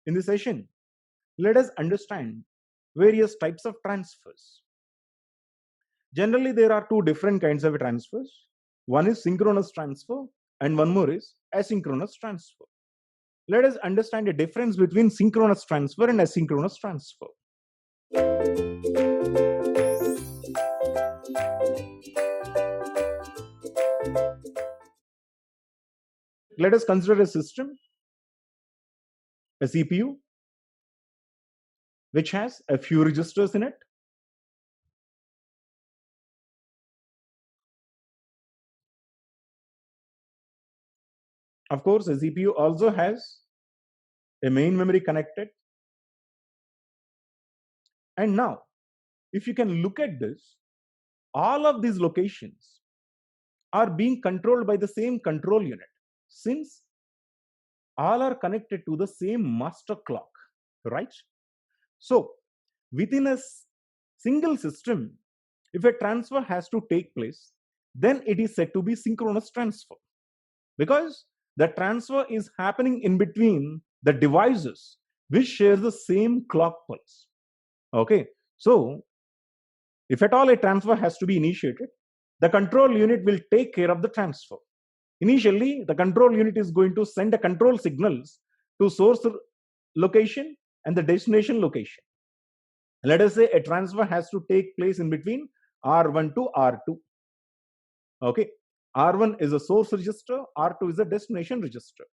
In this session, let us understand various types of transfers. Generally, there are two different kinds of transfers. One is synchronous transfer and one more is asynchronous transfer. Let us understand the difference between synchronous transfer and asynchronous transfer. Let us consider a system, a CPU, which has a few registers in it. Of course, a CPU also has a main memory connected. And now, if you can look at this, all of these locations are being controlled by the same control unit, since all are connected to the same master clock, right? So, within a single system, if a transfer has to take place, then it is said to be synchronous transfer, because the transfer is happening in between the devices which share the same clock pulse. Okay, so if at all a transfer has to be initiated, the control unit will take care of the transfer. Initially, the control unit is going to send the control signals to source location and the destination location. Let us say a transfer has to take place in between R1 to R2. Okay, R1 is a source register, R2 is a destination register.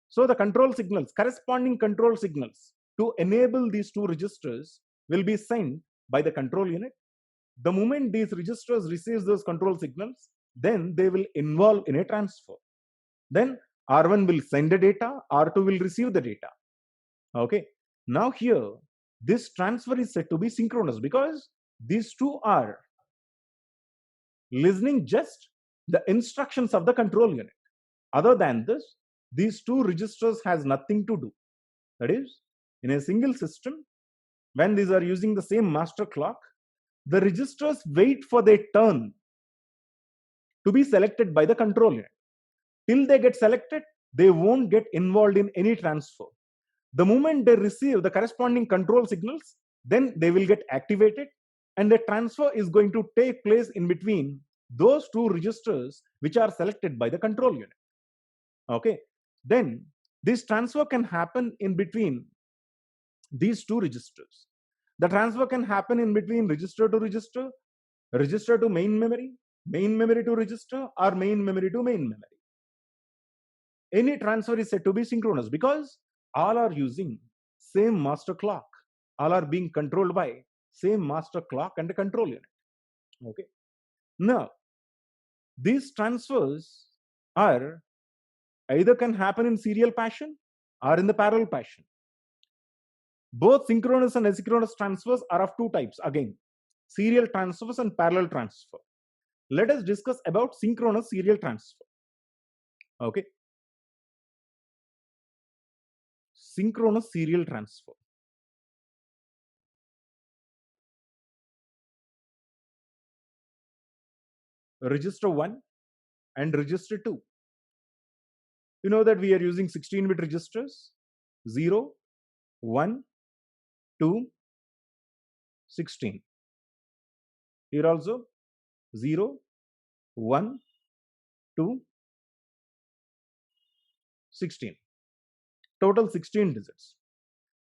So the control signals, corresponding control signals to enable these two registers will be sent by the control unit. The moment these registers receive those control signals, then they will involve in a transfer. Then R1 will send the data, R2 will receive the data. Okay, now here this transfer is said to be synchronous because these two are listening just the instructions of the control unit. Other than this, these two registers has nothing to do. That is, in a single system, when these are using the same master clock, the registers wait for their turn to be selected by the control unit. Till they get selected, they won't get involved in any transfer. The moment they receive the corresponding control signals, then they will get activated, and the transfer is going to take place in between those two registers which are selected by the control unit. Okay, then this transfer can happen in between these two registers. The transfer can happen in between register to register, register to main memory to register, or main memory to main memory. Any transfer is said to be synchronous because all are using same master clock. All are being controlled by same master clock and the control unit. Okay. Now, these transfers are either can happen in serial fashion or in the parallel fashion. Both synchronous and asynchronous transfers are of two types. Again, serial transfers and parallel transfer. Let us discuss about synchronous serial transfer. Okay. Synchronous serial transfer. Register 1 and register 2. You know that we are using 16-bit registers 0, 1, 2, 16. Here also 0, 1, 2, 16. Total 16 digits.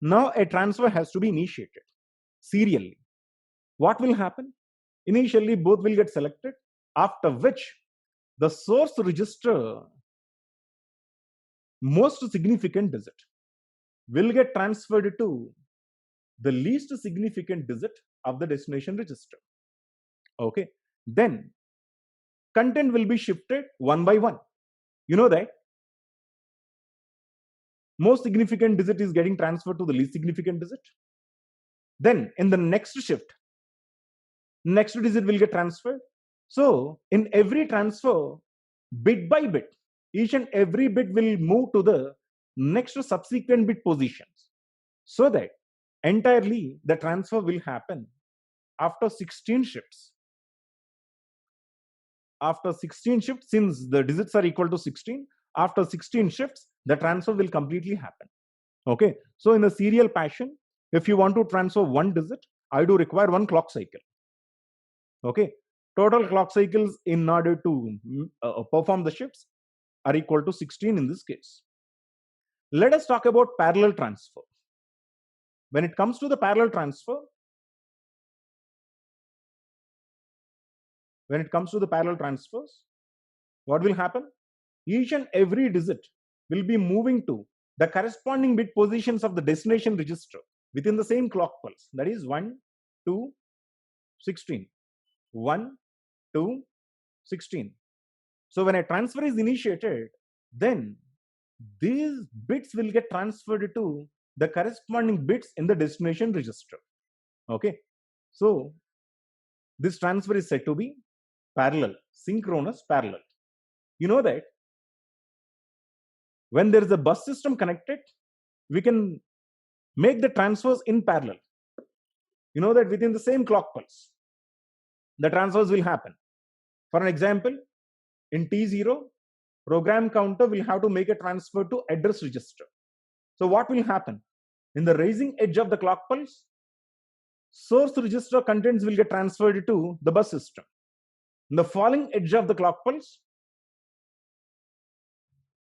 Now a transfer has to be initiated serially. What will happen? Initially, both will get selected, after which the source register most significant digit will get transferred to the least significant digit of the destination register. Okay, then content will be shifted one by one. You know that most significant digit is getting transferred to the least significant digit. Then in the next shift, next digit will get transferred. So in every transfer, bit by bit, each and every bit will move to the next subsequent bit positions, so that entirely the transfer will happen after 16 shifts. After 16 shifts, since the digits are equal to 16, after 16 shifts, the transfer will completely happen. Okay, so in the serial fashion, if you want to transfer one digit, I do require one clock cycle. Okay, total clock cycles in order to perform the shifts are equal to 16 in this case. Let us talk about parallel transfer. When it comes to the parallel transfer, what will happen? Each and every digit will be moving to the corresponding bit positions of the destination register within the same clock pulse. That is 1, 2, 16. 1, 2, 16. So when a transfer is initiated, then these bits will get transferred to the corresponding bits in the destination register. Okay, so this transfer is said to be parallel, synchronous parallel. You know that when there is a bus system connected, we can make the transfers in parallel. You know that within the same clock pulse, the transfers will happen. For an example, in T0, program counter will have to make a transfer to address register. So what will happen? In the rising edge of the clock pulse, source register contents will get transferred to the bus system. In the falling edge of the clock pulse,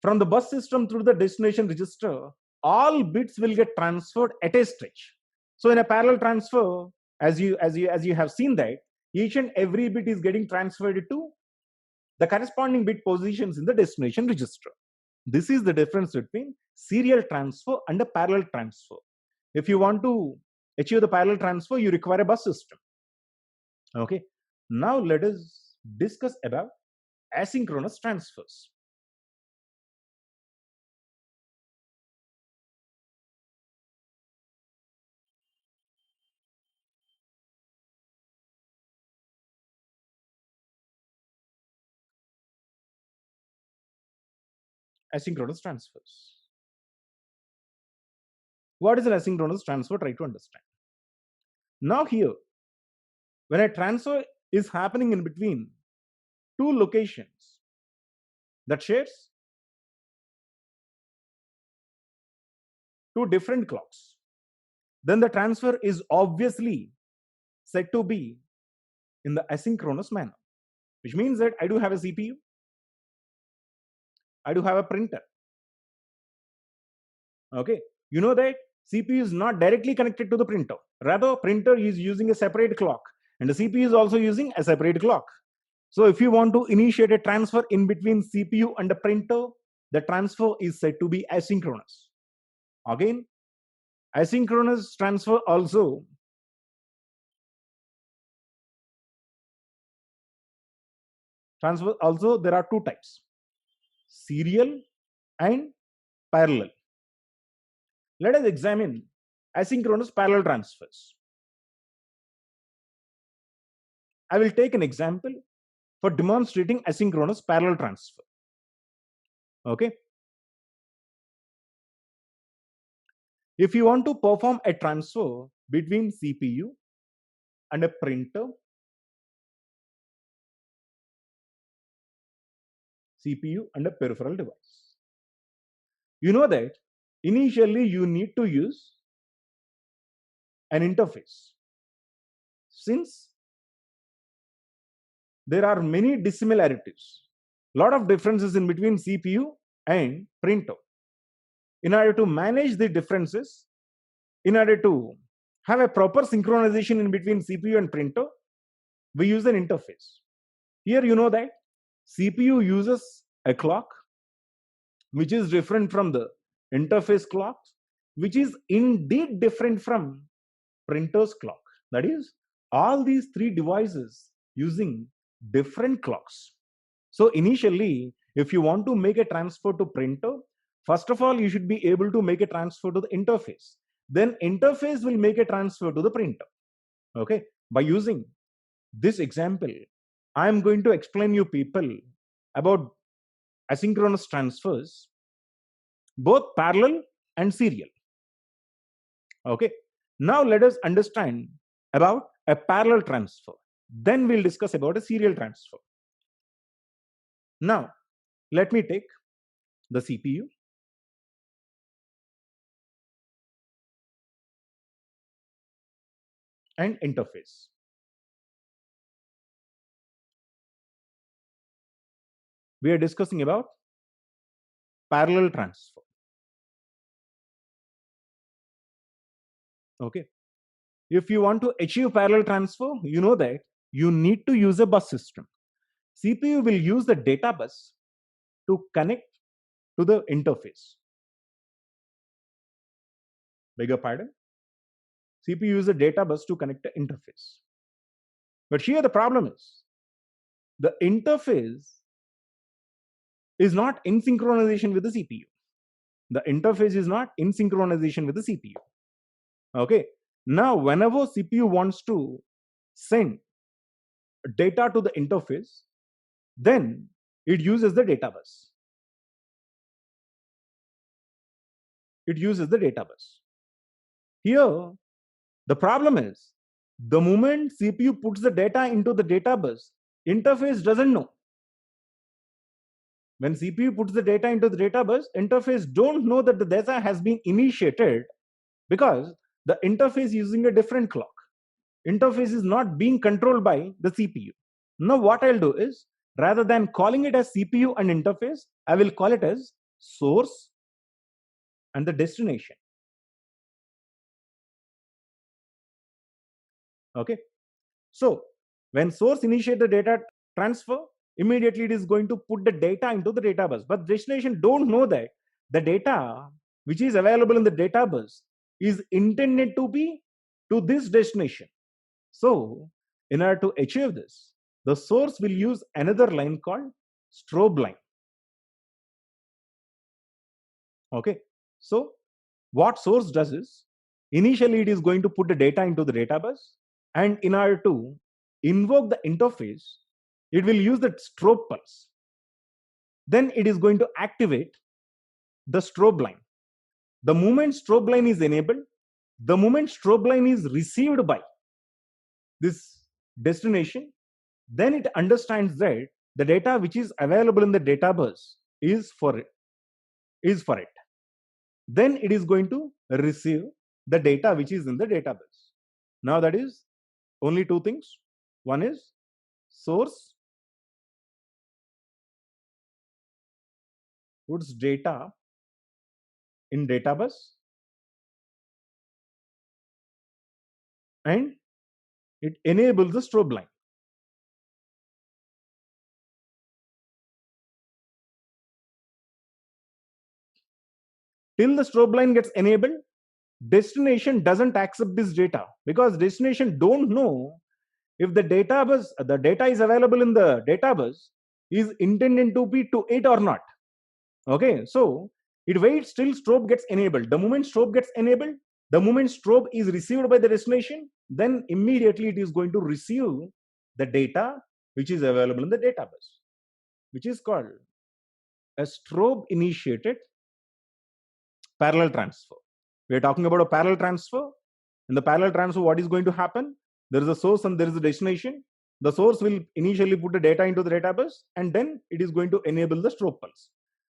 from the bus system through the destination register, all bits will get transferred at a stretch. So in a parallel transfer, as you have seen that each and every bit is getting transferred to the corresponding bit positions in the destination register. This is the difference between serial transfer and a parallel transfer. If you want to achieve the parallel transfer, you require a bus system. Okay, now let us discuss about asynchronous transfers. Asynchronous transfers. What is an asynchronous transfer? Try to understand. Now here, when a transfer is happening in between two locations that shares two different clocks, then the transfer is obviously said to be in the asynchronous manner, which means that I do have a CPU, I do have a printer. Okay, you know that CPU is not directly connected to the printer. Rather, printer is using a separate clock and the CPU is also using a separate clock. So if you want to initiate a transfer in between CPU and the printer, the transfer is said to be asynchronous. Again, asynchronous transfer also there are two types: serial and parallel. Let us examine asynchronous parallel transfers. I will take an example for demonstrating asynchronous parallel transfer. Okay. If you want to perform a transfer between CPU and a printer, CPU and a peripheral device, you know that initially you need to use an interface. Since there are many dissimilarities, lot of differences in between CPU and printer. In order to manage the differences, in order to have a proper synchronization in between CPU and printer, we use an interface. Here you know that CPU uses a clock which is different from the interface clock, which is indeed different from printer's clock. That is, all these three devices using different clocks. So initially, if you want to make a transfer to printer, first of all, you should be able to make a transfer to the interface. Then interface will make a transfer to the printer. Okay, by using this example, I am going to explain you people about asynchronous transfers, both parallel and serial. Okay, now let us understand about a parallel transfer. Then we'll discuss about a serial transfer. Now, let me take the CPU. and interface. We are discussing about parallel transfer. Okay. If you want to achieve parallel transfer, you know that you need to use a bus system. CPU will use the data bus to connect to the interface. Beg your pardon? CPU uses a data bus to connect the interface. But here the problem is, the interface is not in synchronization with the CPU. The interface is not in synchronization with the CPU. Okay. Now, whenever CPU wants to send data to the interface, then it uses the data bus. It uses the data bus. Here, the problem is, the moment CPU puts the data into the data bus, interface doesn't know. When CPU puts the data into the data bus, interface don't know that the data has been initiated because the interface is using a different clock. Interface is not being controlled by the CPU. Now what I'll do is, rather than calling it as CPU and interface, I will call it as source and the destination. Okay. So when source initiate the data transfer, immediately it is going to put the data into the data bus. But destination don't know that the data which is available in the data bus is intended to be to this destination. So in order to achieve this, the source will use another line called strobe line. Okay. So what source does is, initially it is going to put the data into the data bus, and in order to invoke the interface, it will use the strobe pulse. Then it is going to activate the strobe line. The moment strobe line is enabled, the moment strobe line is received by this destination, then it understands that the data which is available in the data bus is for it. Then it is going to receive the data which is in the data bus. Now that is only two things. One is source puts data in data bus, and it enables the strobe line. Till the strobe line gets enabled, destination doesn't accept this data, because destination don't know if the data is available in the data bus is intended to be to it or not. Okay, so it waits till strobe gets enabled. The moment strobe gets enabled, the moment strobe is received by the destination, then immediately it is going to receive the data which is available in the data bus, which is called a strobe initiated parallel transfer. We are talking about a parallel transfer. In the parallel transfer, what is going to happen? There is a source and there is a destination. The source will initially put the data into the data bus, and then it is going to enable the strobe pulse.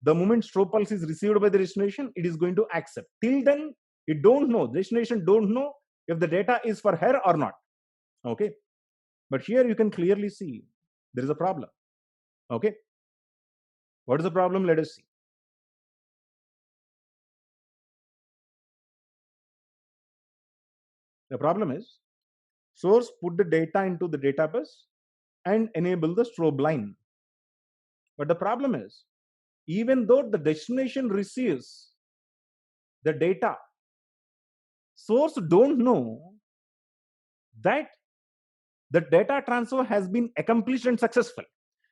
The moment strobe pulse is received by the destination, it is going to accept. Till then, it don't know, destination don't know if the data is for her or not. Okay. But here you can clearly see there is a problem. Okay. What is the problem? Let us see. The problem is, source put the data into the data bus and enable the strobe line. But the problem is, even though the destination receives the data, source don't know that the data transfer has been accomplished and successful,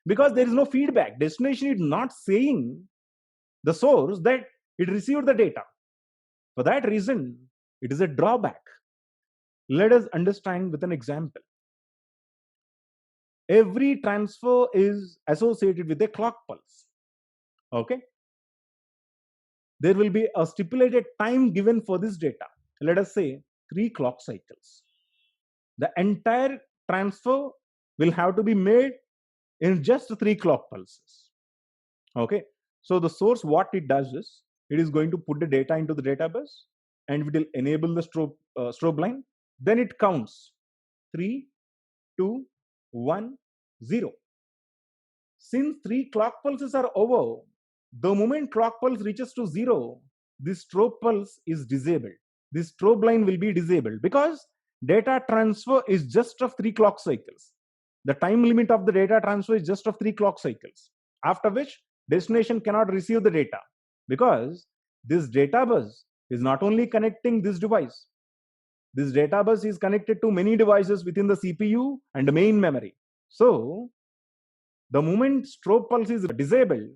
because there is no feedback. Destination is not saying the source that it received the data. For that reason, it is a drawback. Let us understand with an example. Every transfer is associated with a clock pulse. Okay. There will be a stipulated time given for this data. Let us say 3 clock cycles. The entire transfer will have to be made in just 3 clock pulses. Okay. So the source, what it does is, it is going to put the data into the data bus, and it will enable the strobe line. Then it counts 3, 2, 1, 0. Since 3 clock pulses are over, the moment clock pulse reaches to 0, this strobe pulse is disabled. This strobe line will be disabled because data transfer is just of 3 clock cycles. The time limit of the data transfer is just of 3 clock cycles, after which destination cannot receive the data, because this data bus is not only connecting this device. This data bus is connected to many devices within the CPU and the main memory. So the moment strobe pulse is disabled,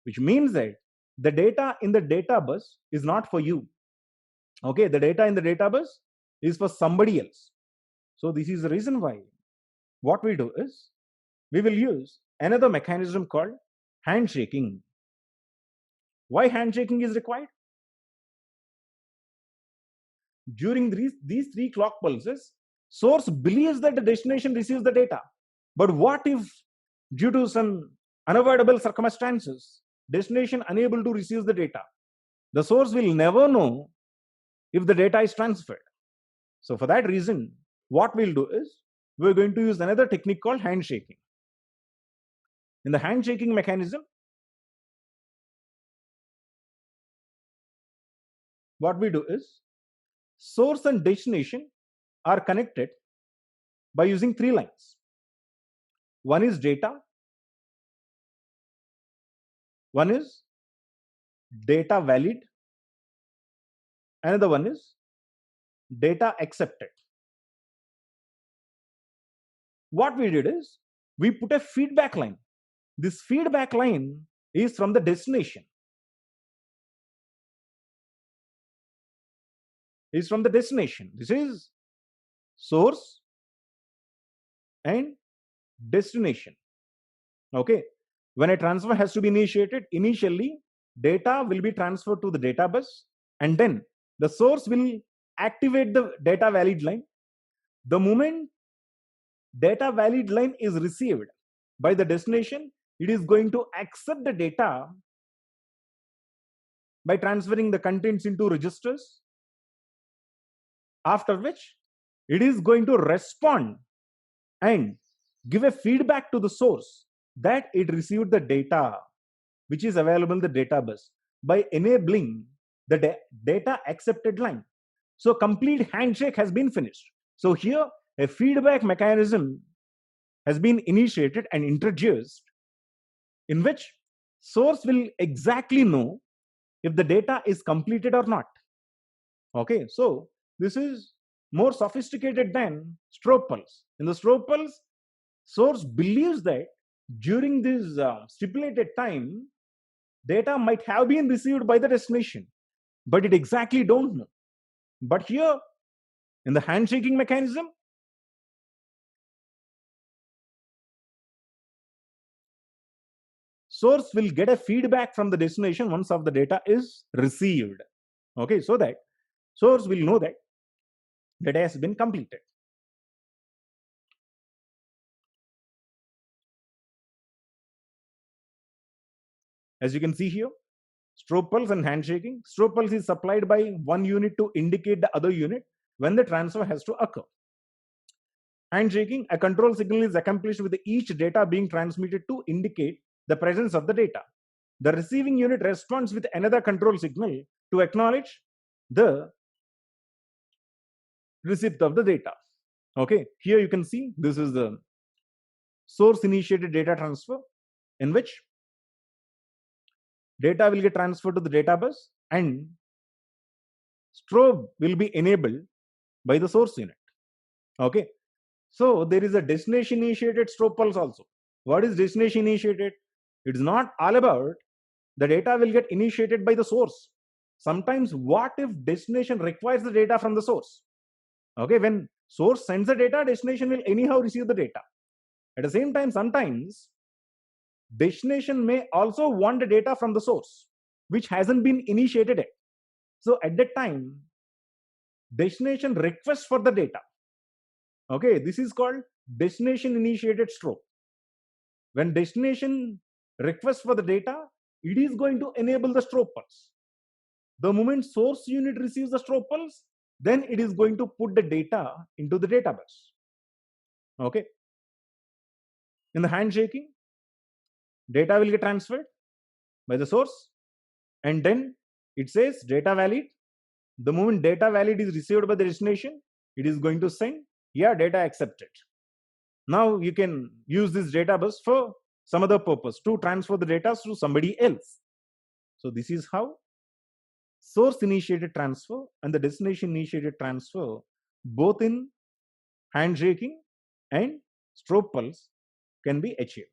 which means that the data in the data bus is not for you. Okay, the data in the data bus is for somebody else. So this is the reason why what we do is we will use another mechanism called handshaking. Why handshaking is required? During these 3 clock pulses, source believes that the destination receives the data. But what if, due to some unavoidable circumstances, destination unable to receive the data? The source will never know if the data is transferred. So for that reason, what we'll do is we're going to use another technique called handshaking. In the handshaking mechanism, what we do is source and destination are connected by using 3 lines. One is data, one is data valid, another one is data accepted. What we did is we put a feedback line. This feedback line is from the destination. This is source and destination. Okay. When a transfer has to be initiated, initially data will be transferred to the data bus, and then the source will activate the data valid line. The moment data valid line is received by the destination, it is going to accept the data by transferring the contents into registers, after which it is going to respond and give a feedback to the source that it received the data which is available in the data bus by enabling the data accepted line. So complete handshake has been finished. So here a feedback mechanism has been initiated and introduced, in which source will exactly know if the data is completed or not. Okay, so this is more sophisticated than strobe pulse. In the strobe pulse, source believes that during this stipulated time, data might have been received by the destination, but it exactly don't know. But here, in the handshaking mechanism, source will get a feedback from the destination once of the data is received. Okay, so that source will know that data has been completed. As you can see here, strobe pulse and handshaking. Strobe pulse is supplied by one unit to indicate the other unit when the transfer has to occur. Handshaking, a control signal is accomplished with each data being transmitted to indicate the presence of the data. The receiving unit responds with another control signal to acknowledge the receipt of the data. Okay, here you can see this is the source initiated data transfer, in which data will get transferred to the data bus and strobe will be enabled by the source unit. Okay, so there is a destination initiated strobe pulse also. What is destination initiated? It's not all about the data will get initiated by the source. Sometimes what if destination requires the data from the source? Okay, when source sends the data, destination will anyhow receive the data. At the same time, sometimes destination may also want the data from the source, which hasn't been initiated yet. So at that time, destination requests for the data. Okay, this is called destination initiated strobe. When destination requests for the data, it is going to enable the strobe pulse. The moment source unit receives the strobe pulse, then it is going to put the data into the data bus. Okay. In the handshaking, data will get transferred by the source, and then it says data valid. The moment data valid is received by the destination, it is going to send, yeah, data accepted. Now you can use this data bus for some other purpose to transfer the data to somebody else. So this is how source initiated transfer and the destination initiated transfer, both in handshaking and strobe pulse, can be achieved.